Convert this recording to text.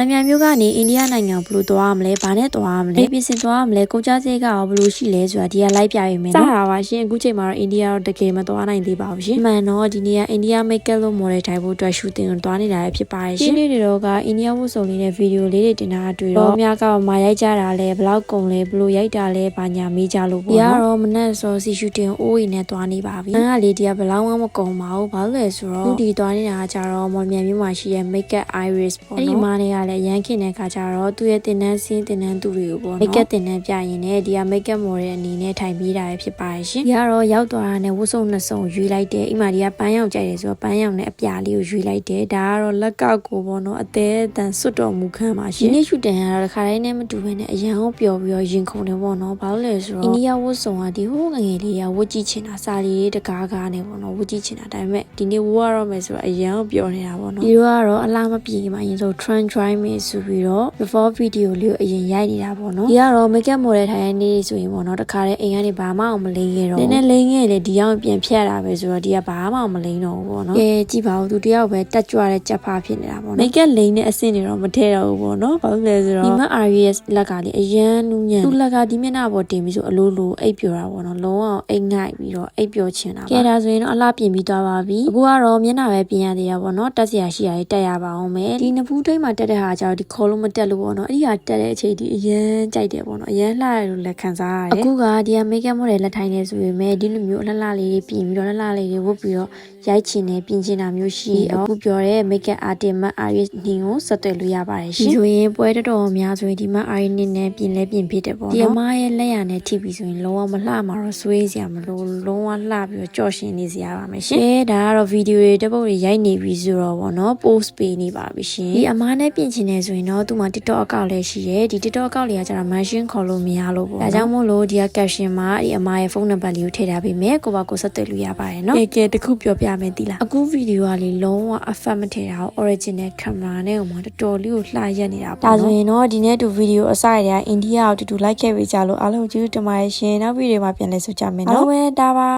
လမြန်မျိုးကနေအိန္ဒိယနိုင်ငံဘလို့သွားမလဲဘာနဲ့သွားမလဲပြင်ဆင်သွားမလဲကုန်ကြစရိတ်ကရောဘလို့ရှိလဲဆိုတာဒီကလိုက်ပြရမယ်နော်စတာပါရှင်အခုချိန်မှာတော့အိန္ဒိယတော့တကယ်မသွားနိုင်သေးပါဘူးရှင်မှန်တော့ဒီနေ့ကအိန္ဒိယမိတ်ကပ်လို့ model ထိုင်ဖို့အတွက်ရှူတင်ကိုသွားနေတာလည်းဖြစ်ပါတယ်ရှင်ဒီနေ့တွေတော့ကအိန္ဒိယဝတ်စုံလေးနဲ့ဗီဒီယိုလေးတွေတင်တာတွေ့တော့အများကမာရိုက်ကြတာလဲဘလောက်ကုန်လဲဘလို့ရိုက်တာလဲဘာညာမေးကြလို့ပေါ့နော်ဒီကတော့မနက်စောစီရှူတင်အိုးရီနဲ့သွားနေပါပြီအဲ့ဒါလေးဒီကဘလောက်မှမကုန်ပါဘူးဘာလို့လဲဆိုတော့ဒီသွားနေတာကကြတော့မော်မြန်မျိုးမှာရှိရဲ့ makeup iris ပေါ့နော်အဲ့ဒီမားတွေကလည်းရမ်းခင်တဲ့ခါကျတော့သူ့ရဲ့တင်တန်းစင်းတင်တန်းသူတွေကိုပေါ့နော် makeup တင်တန်းပြရင်လည်းဒီက makeup model အနေနဲ့ထိုင်ပေးတာပဲဖြစ်ပါတယ်ရှင်ဒီကတော့ရောက်သွားတာနဲ့ဝတ်စုံနှစ်စုံရွေးလိုက်တယ်အိမ်မှာဒီကပန်းရောင်ကြိုက်တယ်ဆိုတော့ပန်းရောင်နဲ့အပြာလေးကိုရွေးလိုက်တယ်ဒါကတော့လက်ကောက်ကိုပေါ့နော်အသေးအတန်စွတ်တော်မူခံပါရှင်ဒီနေ့ရှူတင်ရတော့တစ်ခါတိုင်းနဲ့မတူဘဲနဲ့အရန်ကိုပျော်ပြီးတော့ရင်ခုန်တယ်ပေါ့နော်ဘာလို့လဲဆိုတော့အိန္ဒိယဝတ်စုံကဒီဟိုးငငယ်လေးကဝတ်ကြည့်ချင်တာစာရီလေးတကားကားနဲ့ပေါ့နော်ဝတ်ကြည့်ချင်တာဒါပေမဲ့ဒီနေ့ဝတ်ရတော့မယ်ဆိုတော့အရန်ကိုပျော်နေတာပေါ့နော်ဒီတော့ကတော့အလားမပြေခင်မှာအရင်ဆို trend try me ဆိုပြီးတော့ before video လေးကိုအရင်ရိုက်နေတာပေါ့နော်ဒီကတော့ makeup model ထိုင်ရနေဆိုရင်ပေါ့နော်တခါတည်းအိမ်ကနေဘာမှအောင်မလိမ့်ခဲ့တော့နည်းနည်းလိမ့်ခဲ့လေဒီအောင်ပြန်ဖြတ်တာပဲဆိုတော့ဒီကဘာမှအောင်မလိမ့်တော့ဘူးပေါ့နော်ကဲကြည့်ပါဦးသူတယောက်ပဲတက်ကြွတဲ့ကြက်ဖားဖြစ်နေတာပေါ့နော် makeup လိမ့်တဲ့အဆင့်တွေတော့မထည့်တော့ဘူးပေါ့နော်ဘာလို့လဲဆိုတော့ဒီမှာ RS လက်ကလေအရန်နူးညံ့သူ့လက်ကဒီမျက်နှာပေါ်တင်ပြီးဆိုအလိုလိုအိပ်ပျော်တာပေါ့နော်လုံးဝအိပ်ငိုက်ပြီးတော့အိပ်ပျော်ချင်တာပါကဲဒါဆိုရင်တော့အလားပြင်ပြီးသွားပါပြီအခုကတော့မျက်နှာပဲပြင်ရသေးတာပေါ့နော်တက်စရာရှိရည်တက်ရပါအောင်မယ်ဒီနဖူးထိတ်မှာတက်တဲ့ဟာကျတော့ဒီခေါ်လို့မတက်လို့ပေါ့နော်အဲ့ဒီဟာတက်တဲ့အချိန်ဒီအရန်ကြိုက်တယ်ပေါ့နော်အရန်လှရလို့လက်ခံစားရတယ်အခုကဒီက makeup model လက်ထိုင်နေဆိုပေမဲ့ဒီလိုမျိုးလှလှလေးတွေပြင်ပြီးတော့လှလှလေးတွေဝတ်ပြီးတော့ရိုက်ချင်တယ်ပြင်ချင်တာမျိုးရှိတော့အခုပြောတဲ့ makeup artist မ Iris နှင်းကိုဆက်သွယ်လို့ရပါတယ်ရှင်ဒီဆိုရင်ပွဲတော်များဆိုရင်ဒီမှာ Iris နှင်းနဲ့ပြင်လဲပြင်ဖြစ်တယ်ပေါ့နော်ဒီအမရဲ့လက်ရနဲ့ထိပြီးဆိုရင်လုံးဝမလှမှာတော့ဆွေးစရာမလိုလုံးဝလှပြီးတော့ကြော့ရှင်နေစရာပါမယ်ရှင်ဒါကတော့ဗီဒီယိုတွေတစ်ပုတ်တွေရိုက်နေပြီဆိုတော့ပေါ့နော် post ပေးနေပါပြီရှင်ဒီအမနဲ့ပြင်ချင်နေဆိုရင်တော့သူ့မှာ TikTok account လည်းရှိတယ်ဒီ TikTok account လေးကကျတော့ mention ခေါ်လို့မရလို့ပေါ့ဒါကြောင့်မို့လို့ဒီက caption မှာဒီအမရဲ့ဖုန်းနံပါတ်လေးကိုထည့်ထားပေးမယ်ကိုပါကိုဆက်သွယ်လို့ရပါတယ်နော်ကဲတခုပြောပြမယ်တိလားအခုဗီဒီယိုကလေလုံးဝ effect မထည့်တာ original camera နဲ့ဟိုမှာတော်တော်လေးကိုလှရက်နေတာပေါ့ဒါဆိုရင်တော့ဒီနေ့တူဗီဒီယိုအစရအိန္ဒိယကိုတူတူလိုက်ခဲ့ပေးကြလို့အားလုံးကျေးဇူးတင်ပါတယ်ရှင်နောက်ဗီဒီယိုမှာပြန်လည်ဆုံကြမယ်နော်အားလုံးပဲဒါပါ